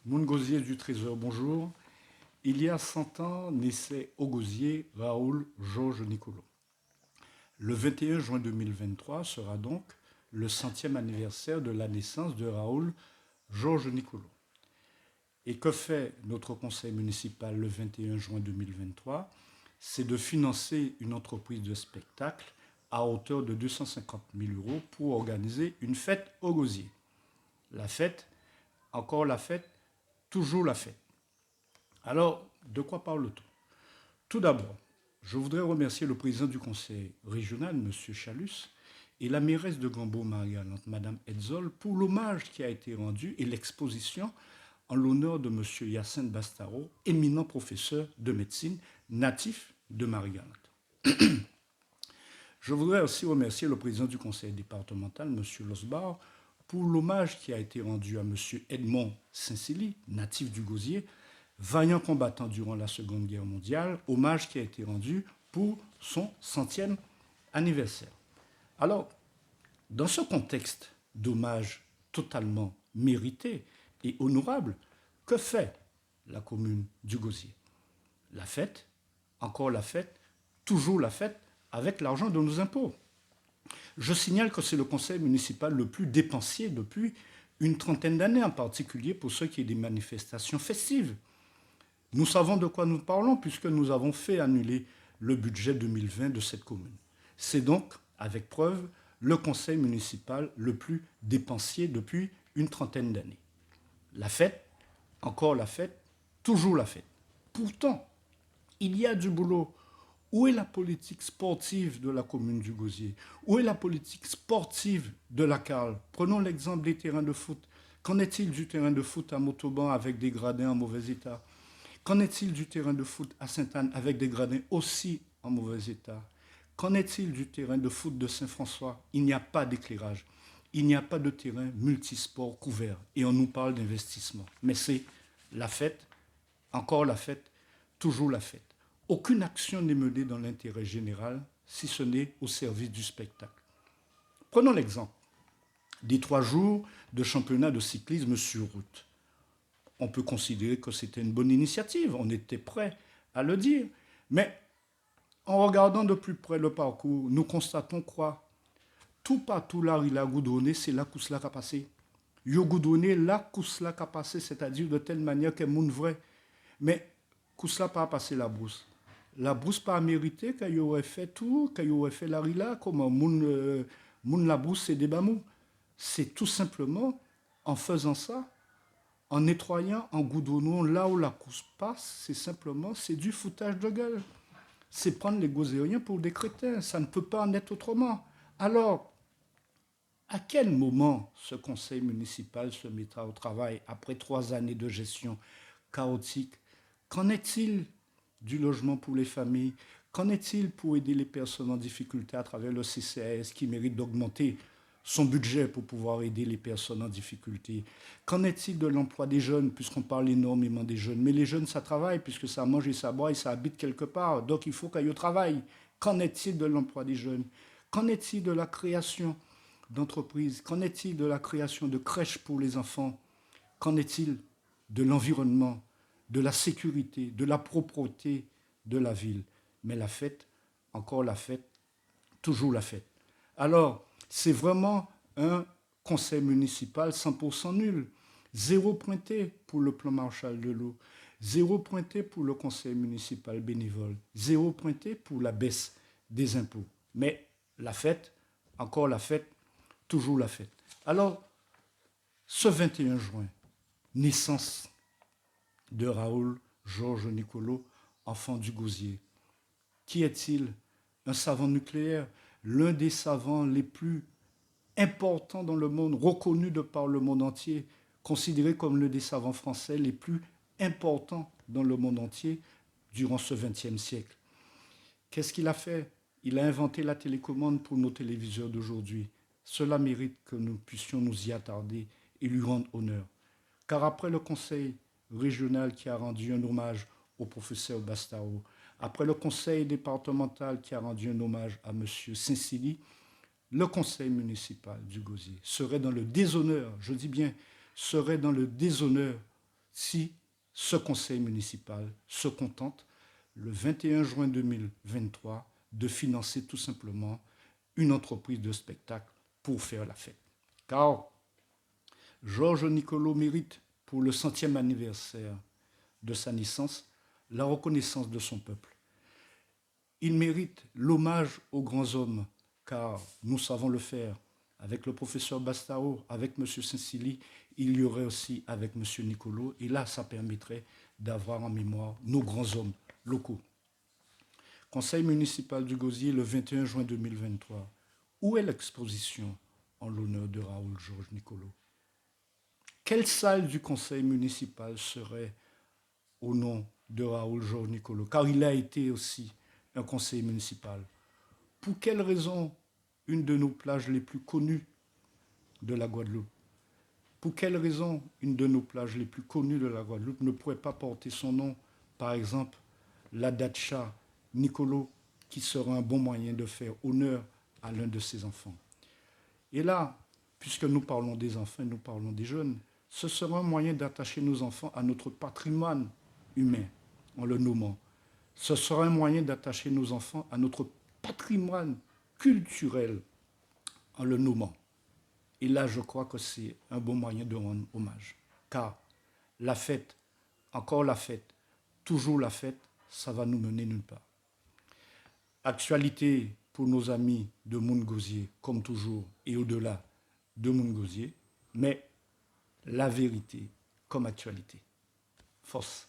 Moun Gosier du Trésor, bonjour. Il y a 100 ans, naissait au Gosier Raoul Georges Nicolo. Le 21 juin 2023 sera donc le 100e anniversaire de la naissance de Raoul Georges Nicolo. Et que fait notre conseil municipal le 21 juin 2023? C'est de financer une entreprise de spectacle à hauteur de 250 000 euros pour organiser une fête au Gosier. La fête, encore la fête, toujours la fête. Alors, de quoi parle-t-on? Tout d'abord, je voudrais remercier le président du conseil régional, M. Chalus, et la mairesse de Gambo, Marie-Galante, Mme Edzol, pour l'hommage qui a été rendu et l'exposition en l'honneur de M. Yacine Bastaro, éminent professeur de médecine natif de Marie-Galante. Je voudrais aussi remercier le président du conseil départemental, M. Losbar, pour l'hommage qui a été rendu à M. Edmond Saint-Célie, natif du Gosier, vaillant combattant durant la Seconde Guerre mondiale, hommage qui a été rendu pour son 100e anniversaire. Alors, dans ce contexte d'hommage totalement mérité et honorable, que fait la commune du Gosier? La fête, encore la fête, toujours la fête, avec l'argent de nos impôts. Je signale que c'est le conseil municipal le plus dépensier depuis une trentaine d'années, en particulier pour ceux qui ont des manifestations festives. Nous savons de quoi nous parlons puisque nous avons fait annuler le budget 2020 de cette commune. C'est donc, avec preuve, le conseil municipal le plus dépensier depuis une trentaine d'années. La fête, encore la fête, toujours la fête. Pourtant, il y a du boulot. Où est la politique sportive de la commune du Gosier? Où est la politique sportive de la Carle? Prenons l'exemple des terrains de foot. Qu'en est-il du terrain de foot à Montauban avec des gradins en mauvais état? Qu'en est-il du terrain de foot à Sainte-Anne avec des gradins aussi en mauvais état? Qu'en est-il du terrain de foot de Saint-François? Il n'y a pas d'éclairage. Il n'y a pas de terrain multisport couvert. Et on nous parle d'investissement. Mais c'est la fête, encore la fête, toujours la fête. Aucune action n'est menée dans l'intérêt général, si ce n'est au service du spectacle. Prenons l'exemple des 3 jours de championnat de cyclisme sur route. On peut considérer que c'était une bonne initiative, on était prêt à le dire. Mais en regardant de plus près le parcours, nous constatons quoi? Tout partout là, il a goudronné, c'est là où cela a passé. Il a goudronné là où cela a passé, c'est-à-dire de telle manière qu'elle est vrai. Mais où cela pas passé la brousse? La brousse pas mérité qu'il aurait fait tout, qu'il aurait fait la rila, comme moun la brousse c'est des bamous. C'est tout simplement en faisant ça, en nettoyant, en goudronnant là où la course passe, c'est du foutage de gueule. C'est prendre les Gosériens pour des crétins. Ça ne peut pas en être autrement. Alors, à quel moment ce conseil municipal se mettra au travail après 3 années de gestion chaotique? Qu'en est-il du logement pour les familles? Qu'en est-il pour aider les personnes en difficulté à travers le CCAS qui mérite d'augmenter son budget pour pouvoir aider les personnes en difficulté? Qu'en est-il de l'emploi des jeunes, puisqu'on parle énormément des jeunes? Mais les jeunes, ça travaille, puisque ça mange et ça boit et ça habite quelque part. Donc il faut qu'ils travaillent. Qu'en est-il de l'emploi des jeunes? Qu'en est-il de la création d'entreprises? Qu'en est-il de la création de crèches pour les enfants? Qu'en est-il de l'environnement, de la sécurité, de la propreté de la ville? Mais la fête, encore la fête, toujours la fête. Alors, c'est vraiment un conseil municipal 100% nul. 0 pointé pour le plan Marshall de l'eau. 0 pointé pour le conseil municipal bénévole. 0 pointé pour la baisse des impôts. Mais la fête, encore la fête, toujours la fête. Alors, ce 21 juin, naissance de Raoul Georges Nicolo, enfant du Gosier. Qui est-il? Un savant nucléaire, l'un des savants les plus importants dans le monde, reconnu de par le monde entier, considéré comme l'un des savants français les plus importants dans le monde entier durant ce XXe siècle. Qu'est-ce qu'il a fait? Il a inventé la télécommande pour nos téléviseurs d'aujourd'hui. Cela mérite que nous puissions nous y attarder et lui rendre honneur. Car après le conseil régional qui a rendu un hommage au professeur Bastaro, après le conseil départemental qui a rendu un hommage à M. Saint-Célie, le conseil municipal du Gosier serait dans le déshonneur, je dis bien, serait dans le déshonneur si ce conseil municipal se contente, le 21 juin 2023, de financer tout simplement une entreprise de spectacle pour faire la fête. Car Georges Nicolo mérite, pour le 100e anniversaire de sa naissance, la reconnaissance de son peuple. Il mérite l'hommage aux grands hommes, car nous savons le faire. Avec le professeur Bastaro, avec M. Saint-Silly, il y aurait aussi avec M. Nicolo. Et là, ça permettrait d'avoir en mémoire nos grands hommes locaux. Conseil municipal du Gosier, le 21 juin 2023. Où est l'exposition en l'honneur de Raoul Georges Nicolo? Quelle salle du conseil municipal serait au nom de Raoul Georges Nicolo? Car il a été aussi un conseiller municipal. Pour quelle raison une de nos plages les plus connues de la Guadeloupe, pour quelle raison une de nos plages les plus connues de la Guadeloupe ne pourrait pas porter son nom? Par exemple, la Datcha Nicolo, qui serait un bon moyen de faire honneur à l'un de ses enfants. Et là, puisque nous parlons des enfants, nous parlons des jeunes, ce sera un moyen d'attacher nos enfants à notre patrimoine humain, en le nommant. Ce sera un moyen d'attacher nos enfants à notre patrimoine culturel, en le nommant. Et là, je crois que c'est un bon moyen de rendre hommage. Car la fête, encore la fête, toujours la fête, ça va nous mener nulle part. Actualité pour nos amis de Moungosier, comme toujours, et au-delà de Moungosier, mais la vérité comme actualité. Force.